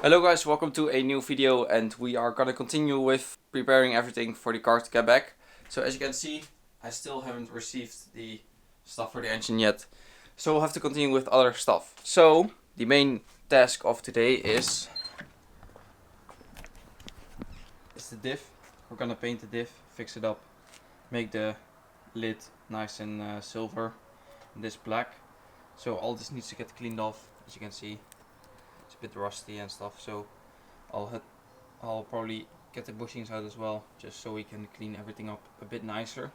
Hello guys, welcome to a new video, and we are gonna continue with preparing everything for the car to get back. So as you can see, I still haven't received the stuff for the engine yet, so we'll have to continue with other stuff. So the main task of today is the diff. We're gonna paint the diff, fix it up, make the lid nice and silver, and this black. So all this needs to get cleaned off. As you can see, it's a bit rusty and stuff, so I'll probably get the bushings out as well, just so we can clean everything up a bit nicer.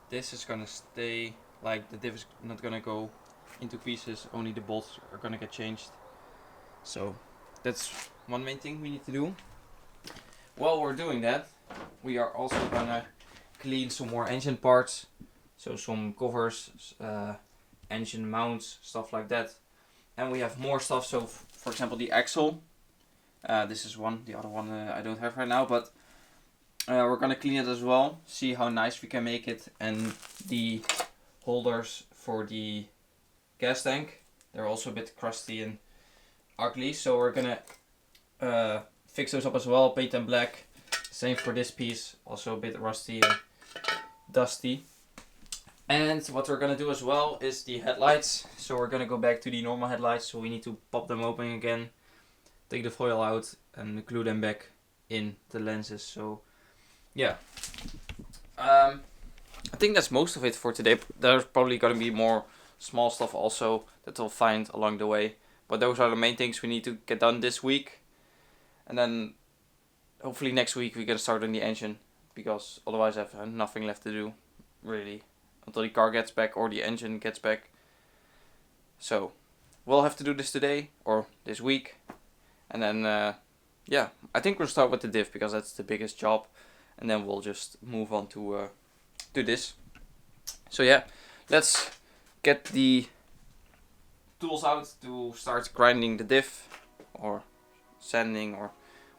This is gonna stay, like, the diff is not gonna go into pieces, only the bolts are gonna get changed. So that's one main thing we need to do. While we're doing that, we are also gonna clean some more engine parts, so some covers, engine mounts, stuff like that. And we have more stuff, so for example the axle, this is one, the other one I don't have right now, but we're gonna clean it as well, see how nice we can make it. And the holders for the gas tank, they're also a bit crusty and ugly, so we're gonna fix those up as well, paint them black. Same for this piece, also a bit rusty and dusty. And what we're gonna do as well is the headlights. So we're gonna go back to the normal headlights, so we need to pop them open again, take the foil out and glue them back in the lenses. So yeah, I think that's most of it for today. There's probably gonna be more small stuff also that we'll find along the way, but those are the main things we need to get done this week. And then hopefully next week we can start on the engine, because otherwise I have nothing left to do really until the car gets back or the engine gets back. So we'll have to do this today or this week, and then yeah, I think we'll start with the diff because that's the biggest job, and then we'll just move on to this. So yeah, let's get the tools out to start grinding the diff or sanding or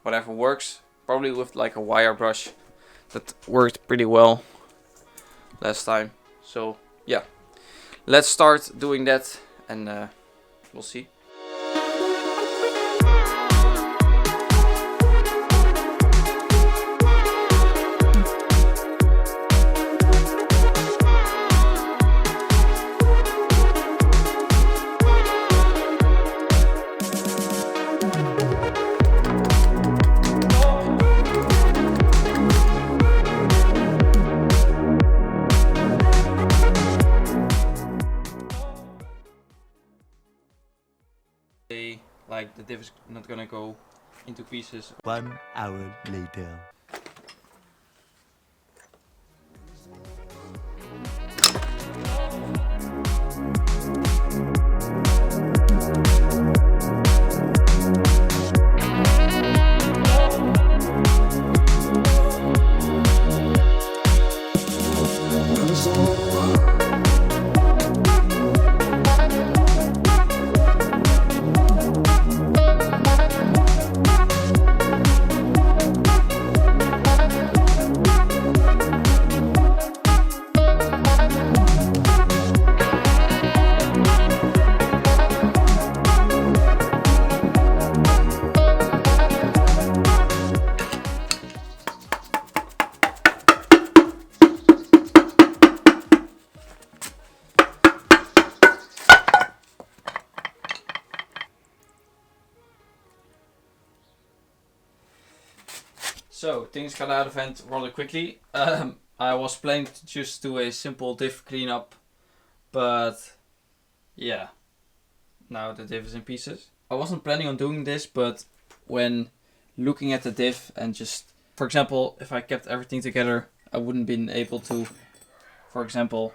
whatever works, probably with like a wire brush. That worked pretty well last time. So yeah, let's start doing that, and we'll see. Like, the diff is not gonna go into pieces. 1 hour later. So things got out of hand rather quickly. I was planning to just do a simple diff cleanup, but yeah, now the diff is in pieces. I wasn't planning on doing this, but when looking at the diff and just, for example, if I kept everything together, I wouldn't been able to, for example,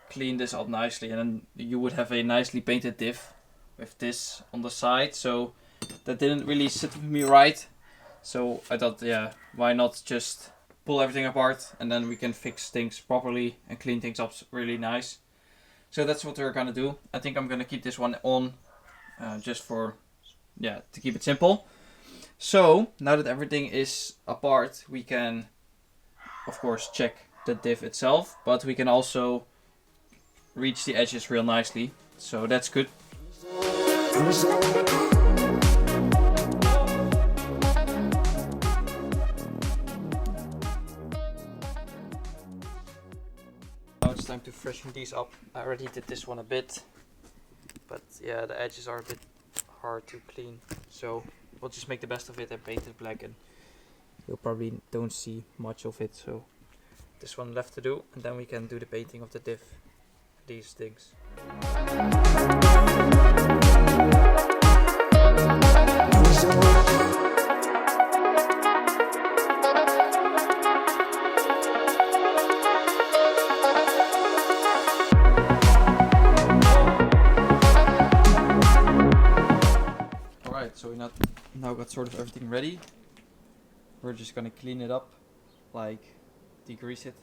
clean this up nicely, and then you would have a nicely painted diff with this on the side. So that didn't really sit with me right. So I thought, yeah, why not just pull everything apart and then we can fix things properly and clean things up really nice. So that's what we're gonna do. I think I'm gonna keep this one on just for, yeah, to keep it simple. So now that everything is apart, we can of course check the diff itself, but we can also reach the edges real nicely. So that's good. time to freshen these up. I already did this one a bit, but yeah, the edges are a bit hard to clean, so we'll just make the best of it and paint it black, and you'll probably don't see much of it, so this one left to do, and then we can do the painting of the diff, these things. So we now got sort of everything ready. We're just gonna clean it up, like degrease it,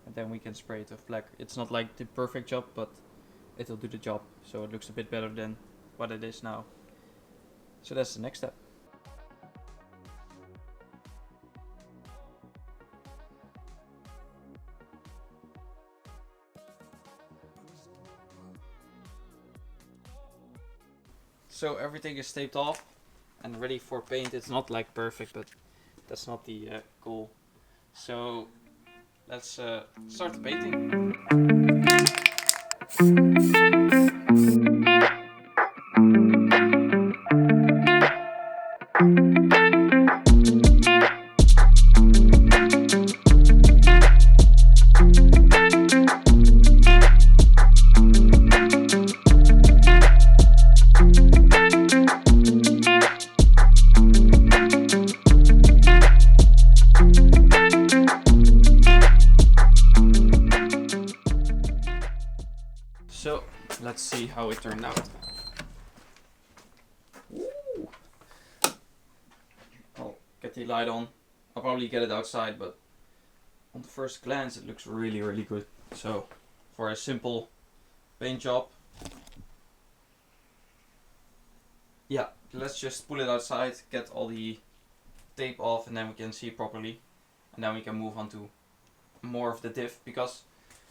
and then we can spray it with black. It's not like the perfect job, but it'll do the job, so it looks a bit better than what it is now. So that's the next step. So everything is taped off and ready for paint. It's not like perfect, but that's not the goal. So let's start the painting. So let's see how it turned out. Ooh. I'll get the light on. I'll probably get it outside, but on the first glance it looks really, really good. So for a simple paint job, yeah, let's just pull it outside, get all the tape off, and then we can see it properly, and then we can move on to more of the diff, because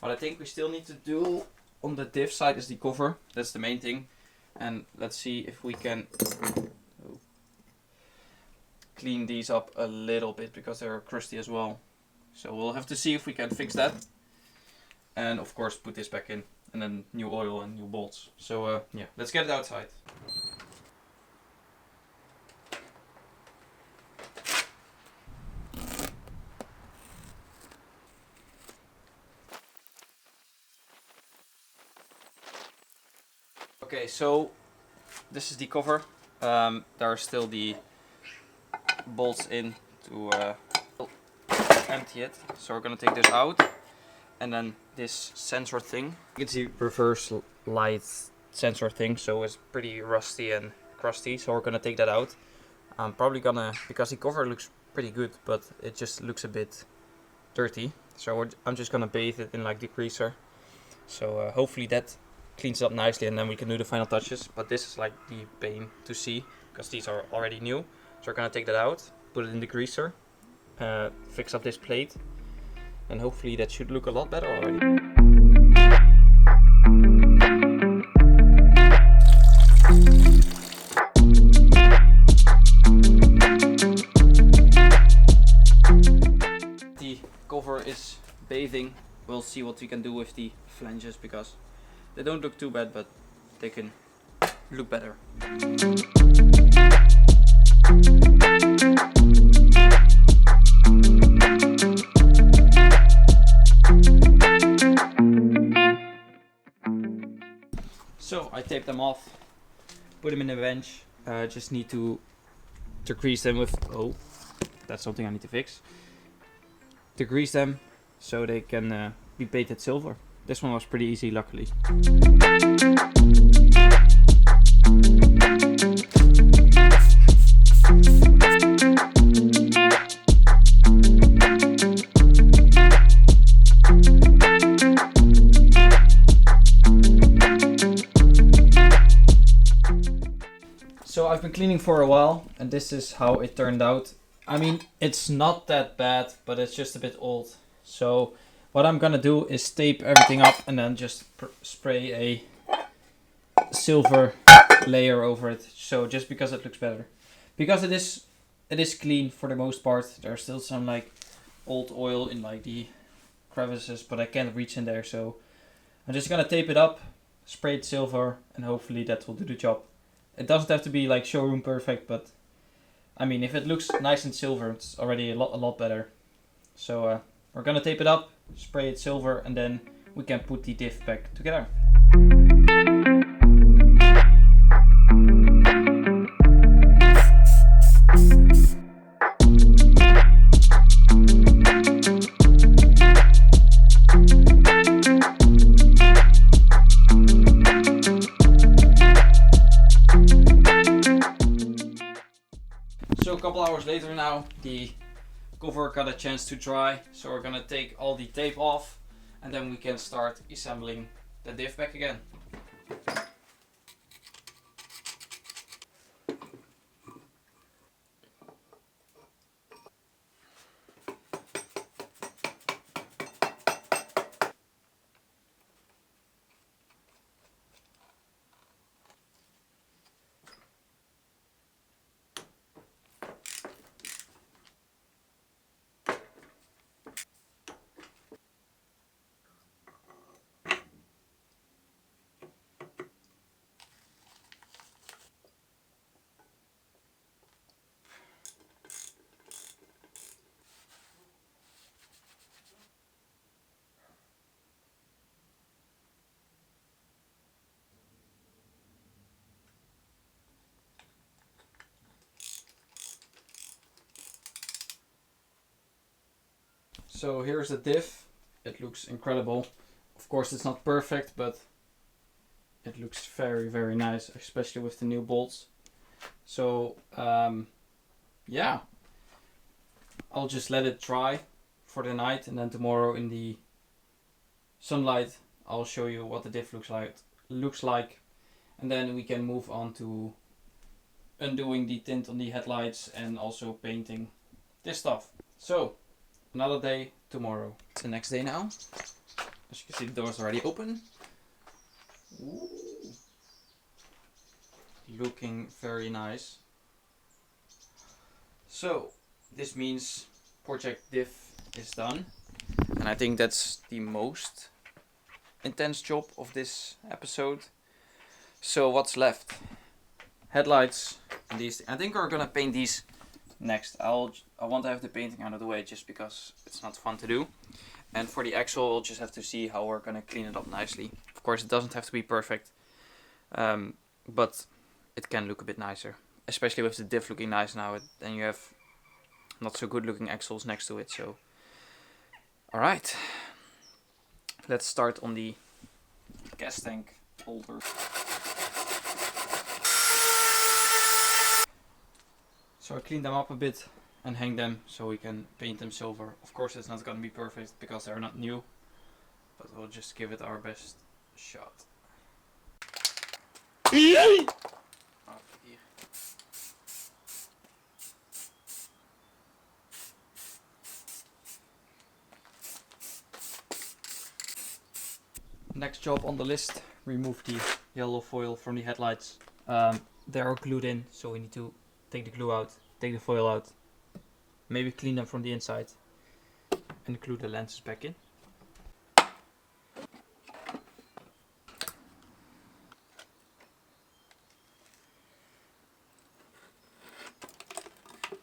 what I think we still need to do on the diff side is the cover. That's the main thing, and let's see if we can clean these up a little bit, because they're crusty as well. So we'll have to see if we can fix that, and of course put this back in, and then new oil and new bolts. So yeah, let's get it outside. Okay, so this is the cover. There are still the bolts in to empty it. So we're gonna take this out, and then this sensor thing. You can see reverse light sensor thing, so it's pretty rusty and crusty. So we're gonna take that out. I'm probably gonna, because the cover looks pretty good, but it just looks a bit dirty. So I'm just gonna bathe it in like degreaser. So hopefully that cleans it up nicely, and then we can do the final touches. But this is like the pain to see, because these are already new. So we're gonna take that out, put it in the greaser, fix up this plate, and hopefully that should look a lot better already. The cover is bathing. We'll see what we can do with the flanges, because they don't look too bad, but they can look better. So I taped them off, put them in a bench. Just need to grease them with, oh, that's something I need to fix. To grease them so they can be painted silver. This one was pretty easy, luckily. So I've been cleaning for a while, and this is how it turned out. I mean, it's not that bad, but it's just a bit old. So what I'm gonna do is tape everything up and then just spray a silver layer over it. So just because it looks better, because it is clean for the most part. There's still some like old oil in like the crevices, but I can't reach in there, so I'm just gonna tape it up, spray it silver, and hopefully that will do the job. It doesn't have to be like showroom perfect, but I mean, if it looks nice and silver, it's already a lot better. So we're gonna tape it up, spray it silver, and then we can put the diff back together. So a couple hours later now, the cover got a chance to dry, so we're gonna take all the tape off and then we can start assembling the diff back again. So here's the diff. It looks incredible. Of course it's not perfect, but it looks very nice, especially with the new bolts. So yeah, I'll just let it dry for the night, and then tomorrow in the sunlight I'll show you what the diff looks like, and then we can move on to undoing the tint on the headlights and also painting this stuff. So another day tomorrow. It's the next day now. As you can see, the door is already open. Ooh. Looking very nice. So this means project diff is done, and I think that's the most intense job of this episode. So what's left? Headlights and these. I think we're gonna paint these next. I want to have the painting out of the way just because it's not fun to do. And for the axle, we'll just have to see how we're gonna clean it up nicely. Of course, it doesn't have to be perfect, but it can look a bit nicer, especially with the diff looking nice now. Then you have not so good looking axles next to it. So, all right, let's start on the gas tank holder. So I clean them up a bit and hang them so we can paint them silver. Of course it's not going to be perfect because they're not new, but we'll just give it our best shot. Next job on the list, remove the yellow foil from the headlights. They are glued in, so we need to take the glue out, take the foil out, maybe clean them from the inside and glue the lenses back in.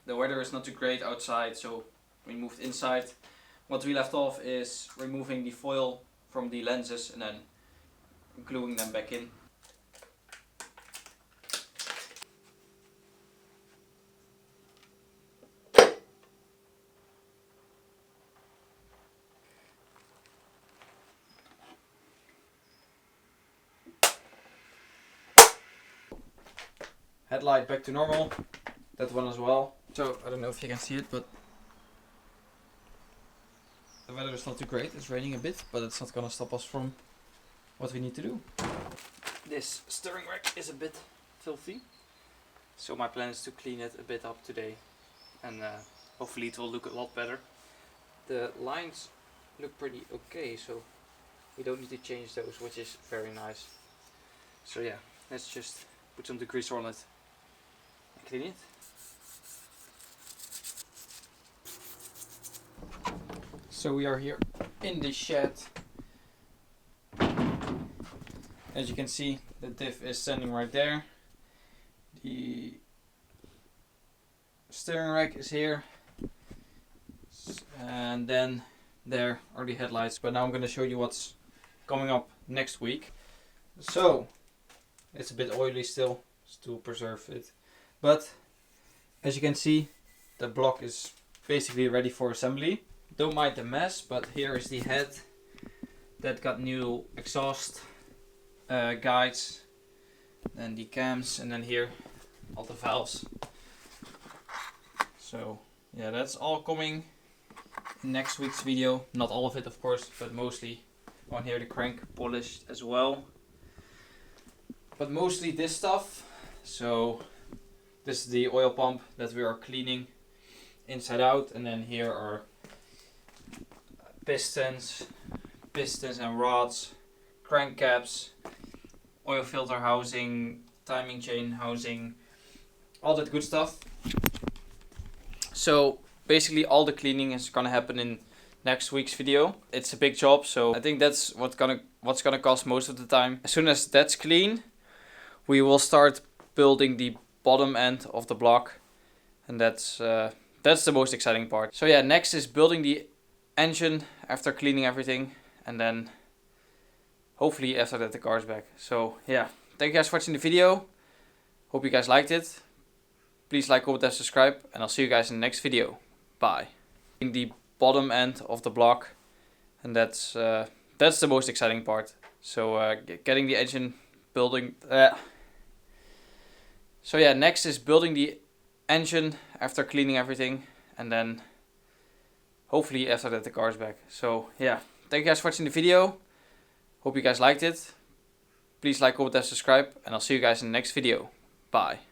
The weather is not too great outside, so we moved inside. What we left off is removing the foil from the lenses and then gluing them back in. Headlight back to normal, that one as well. So I don't know if you can see it, but the weather is not too great. It's raining a bit, but it's not gonna stop us from what we need to do. This steering rack is a bit filthy, so my plan is to clean it a bit up today, and hopefully it will look a lot better. The lines look pretty okay, so we don't need to change those, which is very nice. So yeah, let's just put some degreaser on it and clean it. So we are here in the shed. As you can see, the diff is standing right there. The steering rack is here. And then there are the headlights. But now I'm going to show you what's coming up next week. So, it's a bit oily still, just to preserve it. But, as you can see, the block is basically ready for assembly. Don't mind the mess, but here is the head that got new exhaust guides, then the cams, and then here all the valves. So yeah, that's all coming in next week's video. Not all of it, of course, but mostly. On here the crank polished as well, but mostly this stuff. So this is the oil pump that we are cleaning inside out, and then here are pistons and rods, crank caps, oil filter housing, timing chain housing, all that good stuff. So basically all the cleaning is gonna happen in next week's video. It's a big job, so I think that's what's gonna cost most of the time. As soon as that's clean, we will start building the bottom end of the block, and that's the most exciting part. So yeah, next is building the engine after cleaning everything, and then hopefully after that the car is back. So yeah, thank you guys for watching the video. Hope you guys liked it. Please like, comment and subscribe, and I'll see you guys in the next video. Bye. In the bottom end of the block, and that's the most exciting part. So getting the engine building. So yeah, next is building the engine after cleaning everything, and then hopefully after that the car is back. So yeah, thank you guys for watching the video. Hope you guys liked it. Please like, comment and subscribe, and I'll see you guys in the next video. Bye.